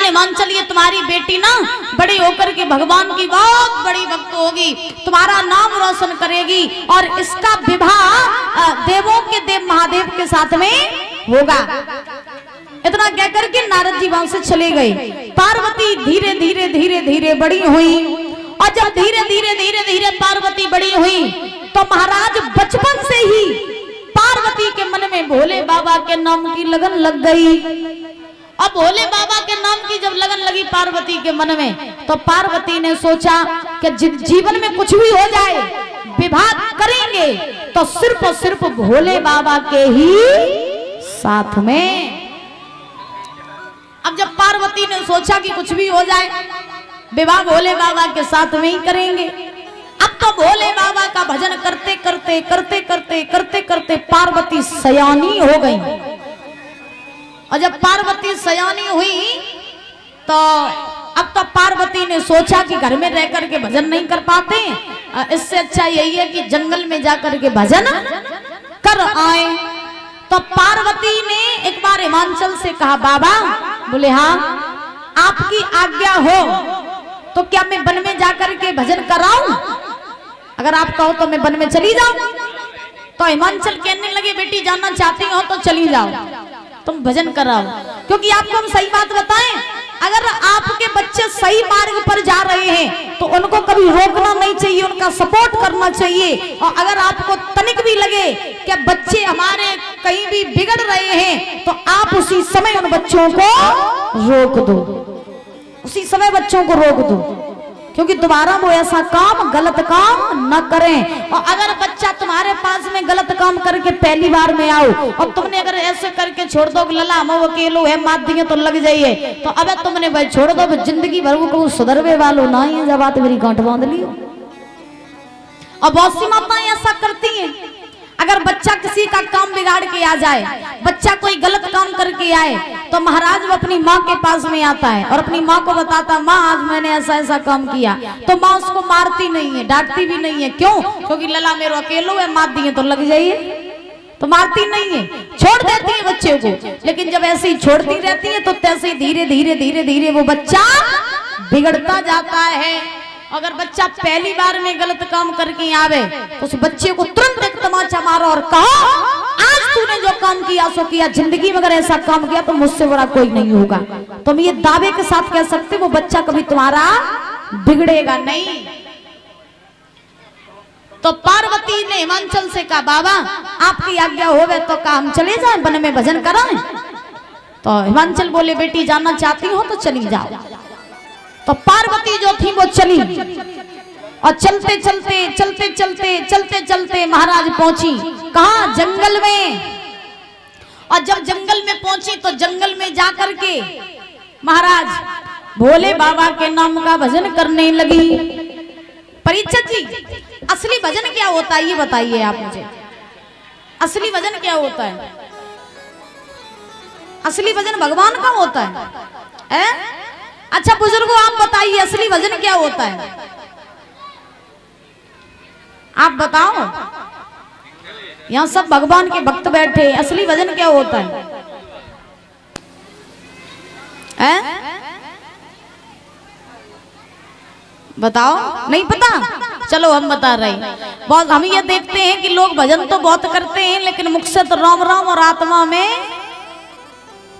हिमांचल ये तुम्हारी बेटी ना बड़ी होकर के भगवान की बहुत बड़ी भक्त होगी, तुम्हारा नाम रोशन करेगी और इसका विवाह देवों के देव महादेव के साथ में होगा। इतना कहकर के नारद जी वहां से चले गए। पार्वती धीरे धीरे धीरे धीरे बड़ी हुई और जब धीरे धीरे धीरे धीरे पार्वती बड़ी हुई तो महाराज बचपन से ही पार्वती के मन में भोले बाबा के नाम की लगन लग गई। अब भोले बाबा के नाम की जब लगन लगी पार्वती के मन में तो पार्वती ने सोचा कि जीवन में कुछ भी हो जाए विवाह करेंगे तो सिर्फ और सिर्फ भोले बाबा के ही साथ में। अब जब पार्वती ने सोचा कि कुछ भी हो जाए विवाह भोले बाबा के साथ में ही करेंगे। अब तो भोले बाबा का भजन करते करते करते करते करते करते पार्वती सयानी हो गई। और जब पार्वती सयानी हुई तो अब तो पार्वती ने सोचा कि घर में रह करके भजन नहीं कर पाते, इससे अच्छा यही है कि जंगल में जाकर के भजन कर आए। तो पार्वती ने एक बार हिमांचल से कहा, बाबा, बोले हाँ आपकी आज्ञा हो तो क्या मैं वन में जाकर के भजन कराऊं? अगर आप कहो तो मैं वन में चली जाऊं। तो हिमांचल कहने लगे, बेटी जानना चाहती हो तो चली जाओ, तुम भजन कराओ। क्योंकि आपको हम सही बात बताएं, अगर आपके बच्चे सही मार्ग पर जा रहे हैं तो उनको कभी रोकना नहीं चाहिए, उनका सपोर्ट करना चाहिए। और अगर आपको तनिक भी लगे कि बच्चे हमारे कहीं भी बिगड़ रहे हैं तो आप उसी समय उन बच्चों को रोक दो, उसी समय बच्चों को रोक दो, क्योंकि दोबारा वो ऐसा काम गलत काम न करें। और अगर बच्चा तुम्हारे पास में गलत काम करके पहली बार में आओ और तुमने अगर ऐसे करके छोड़ दो लला हम अकेलो है मात दिए तो लग जाइए, तो अब तुमने भाई छोड़ दो, जिंदगी भर को सुधरवे वालों ना ही जब बात मेरी गांठ बांध लियो। और बहुत सी माताएं ऐसा करती हैं, अगर बच्चा किसी का काम बिगाड़ के आ जाए, बच्चा कोई गलत काम करके आए तो महाराज वो अपनी माँ के पास में आता है और अपनी माँ को बताता, माँ आज मैंने ऐसा ऐसा काम किया। तो माँ उसको मारती नहीं है, डांटती भी नहीं है। क्यों? क्योंकि लला मेरो अकेलो है, मार दिए तो लग जाइए, तो मारती नहीं है, छोड़ देती है बच्चे को। लेकिन जब ऐसे ही छोड़ती रहती है तो तैसे ही धीरे धीरे धीरे धीरे वो बच्चा बिगड़ता जाता है। अगर बच्चा पहली बार में गलत काम करके आवे तो उस बच्चे को तुरंत एक तमाचा मारो और कहो, आज तूने जो काम किया सो किया, जिंदगी में अगर ऐसा काम किया तो मुझसे बड़ा कोई नहीं होगा। तुम ये दावे के साथ कह सकते वो बच्चा कभी तुम्हारा बिगड़ेगा नहीं। तो पार्वती ने हिमांचल से कहा, बाबा आपकी आज्ञा होवे तो कहा हम चले जाएं, वन में भजन कराएं। तो हिमांचल बोले, बेटी जानना चाहती हो तो चली जाओ। तो पार्वती जो थी वो चली और चलते चलते चलते चलते चलते चलते महाराज पहुंची कहाँ? जंगल में। और जब जंगल में पहुंची तो जंगल में जाकर के महाराज भोले बाबा के नाम का भजन करने लगी। परीक्षित जी, असली भजन क्या होता है ये बताइए आप मुझे, असली भजन क्या होता है? असली भजन भगवान का होता है? अच्छा बुजुर्गों आप बताइए असली भजन क्या होता है? आप बताओ, यहाँ सब भगवान के भक्त बैठे, असली भजन क्या होता है? बताओ, नहीं पता? चलो हम बता रहे हैं। बहुत हम ये देखते हैं कि लोग भजन तो बहुत करते हैं लेकिन मुख से तो राम राम और आत्मा में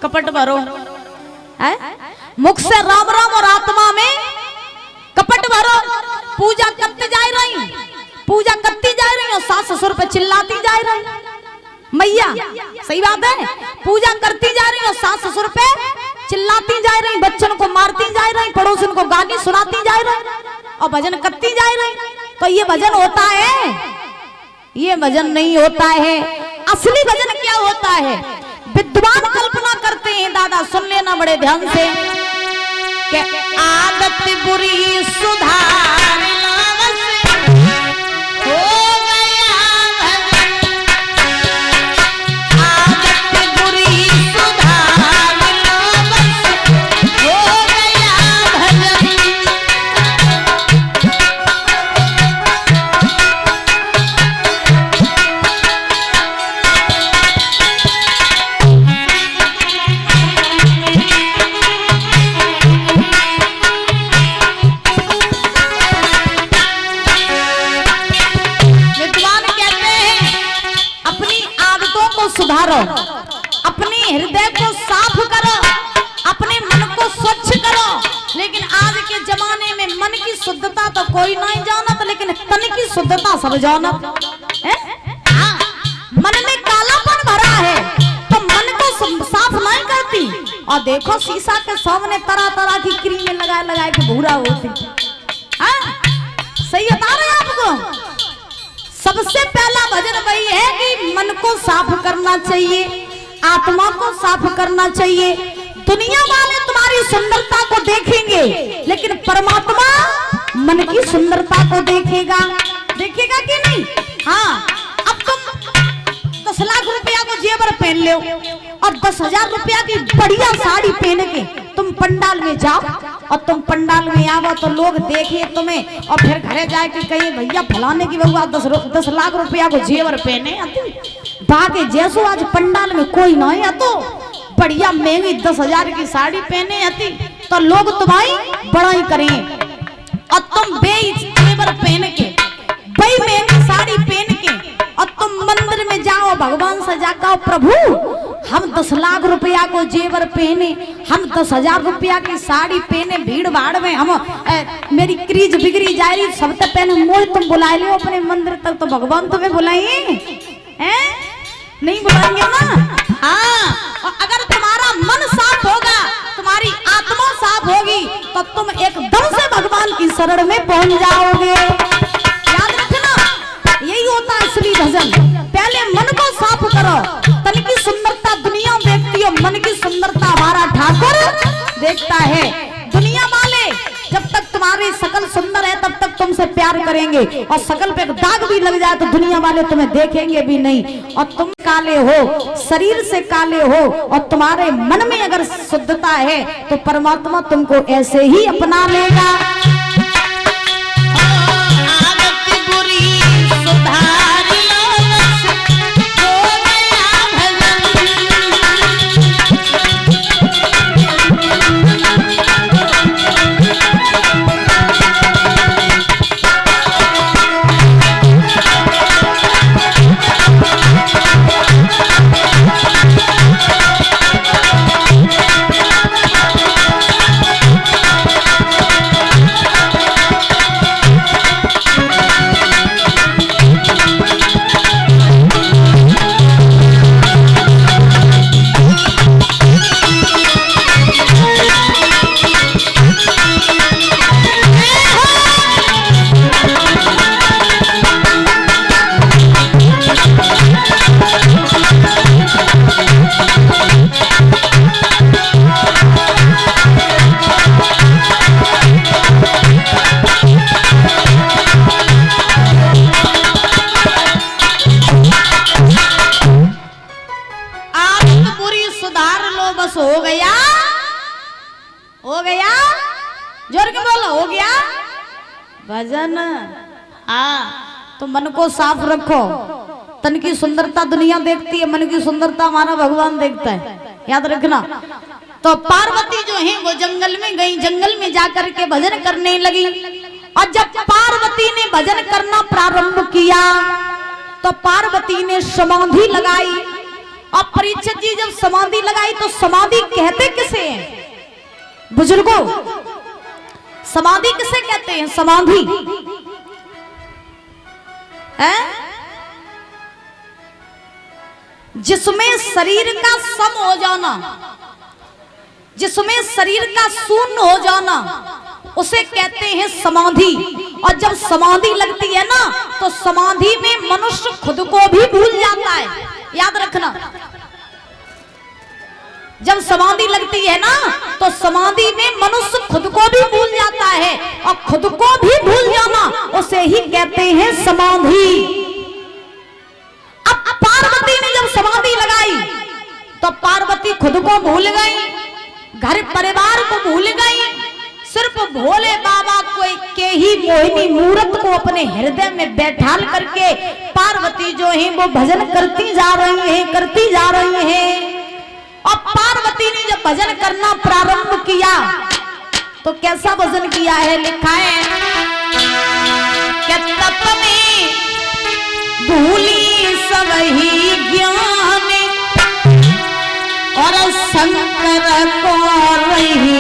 कपट भरो है। मुख से राम राम और आत्मा में कपट भरो। पूजा करते जा रही, पूजा करती जा रही और सास ससुर पे चिल्लाती जा रही। मैया सही बात है, पूजा करती जा रही और सास ससुर पे चिल्लाती जा रही, बच्चों को मारती जा रही, पड़ोसन को गाली सुनाती जा रही और भजन करती जा रही। तो ये भजन होता है? ये भजन नहीं होता है। असली भजन क्या होता है? विद्वान कल्पना करते हैं, दादा सुन लेना बड़े ध्यान से, कि आदत बुरी सुधार सुधारो, अपने हृदय को साफ करो, अपने मन को स्वच्छ करो। लेकिन आज के जमाने में मन की शुद्धता तो कोई नहीं जानत, लेकिन तन की शुद्धता सब जानत। हाँ, मन में कालापन भरा है तो मन को साफ नहीं करती। और देखो शीशा के सामने तरह तरह की क्रीमें लगा लगा के भूरा होती। हाँ, सही बता रहे आपको। सबसे पहला भजन वही है कि मन को साफ करना चाहिए, आत्मा को साफ करना चाहिए। दुनिया वाले तुम्हारी सुंदरता को देखेंगे, लेकिन परमात्मा मन की सुंदरता को देखेगा। देखेगा कि नहीं? हाँ, अब तुम 10 लाख रुपया को जेवर पहन लो और 10,000 रुपया की बढ़िया साड़ी पहन के तुम पंडाल में जाओ, और तुम पंडाल में आओ तो लोग देखे तुम्हें, और फिर घरे जाके कहिए भैया फलाने की बहू 10 लाख रुपया को जेवर पहने आती, बाकी जैसो आज पंडाल में कोई नहीं आतो, बढ़िया महंगी 10,000 की साड़ी पहने आती, तो लोग तुम्हारी बड़ाई करें। और तुम जेवर पहन के, बड़ी महंगी साड़ी पहन के, और तुम मंदिर में जाओ भगवान से जाकर प्रभु हम 10 लाख रुपया को जेवर पहने, हम 10,000 रुपया की साड़ी पहने, भीड़ भाड़ में हम मेरी क्रीज बिगड़ी जा रही, सबसे पहले मोल तुम बुला लो अपने मंदिर तक, तो भगवान तुम्हें बुलाएंगे? नहीं बुलाएंगे ना। हाँ, और अगर तुम्हारा मन साफ होगा, तुम्हारी आत्मा साफ होगी, तो तुम एकदम से भगवान की शरण में पहुंच जाओगे। याद रखना, यही होता है असली भजन। पहले मन को साफ करो, तन की सुंदरता दुनिया देखती है, मन की सुंदरता हमारा ठाकुर देखता है। दुनिया वाले जब तक तुम्हारी शकल सुंदर है तब तक तुमसे प्यार करेंगे, और शकल पे दाग भी लग जाए तो दुनिया वाले तुम्हें देखेंगे भी नहीं। और तुम काले हो, शरीर से काले हो, और तुम्हारे मन में अगर शुद्धता है तो परमात्मा तुमको ऐसे ही अपना लेगा। हो गया, जोर के बोलो, हो गया भजन। हाँ, तो मन को साफ रखो। तन की सुंदरता दुनिया देखती है, मन की सुंदरता हमारा भगवान देखता है, याद रखना। तो पार्वती जो है वो जंगल में गई, जंगल में जाकर के भजन करने लगी। और जब पार्वती ने भजन करना प्रारंभ किया तो पार्वती ने समाधि लगाई। और परीक्षित जी जब समाधि लगाई तो समाधि कहते किसे हैं बुजुर्गों? समाधि किसे कहते हैं? समाधि है जिसमें शरीर का सम हो जाना, जिसमें शरीर का शून्य हो जाना, उसे कहते हैं समाधि। और जब समाधि लगती है ना तो समाधि में मनुष्य खुद को भी भूल जाता है, याद रखना। जब समाधि लगती है ना तो समाधि में मनुष्य खुद को भी भूल जाता है, और खुद को भी भूल जाना उसे ही कहते हैं समाधि। अब पार्वती ने जब समाधि लगाई तो पार्वती खुद को भूल गई, घर परिवार को भूल गई, सिर्फ भोले बाबा को के ही मोहिनी मूर्त को अपने हृदय में बैठाल करके पार्वती जो है वो भजन करती जा रही है, करती जा रही है। और पार्वती ने जब भजन करना प्रारंभ किया तो कैसा भजन किया है? लिखा है कि तप में भूली सबही ज्ञान, और शंकर को रही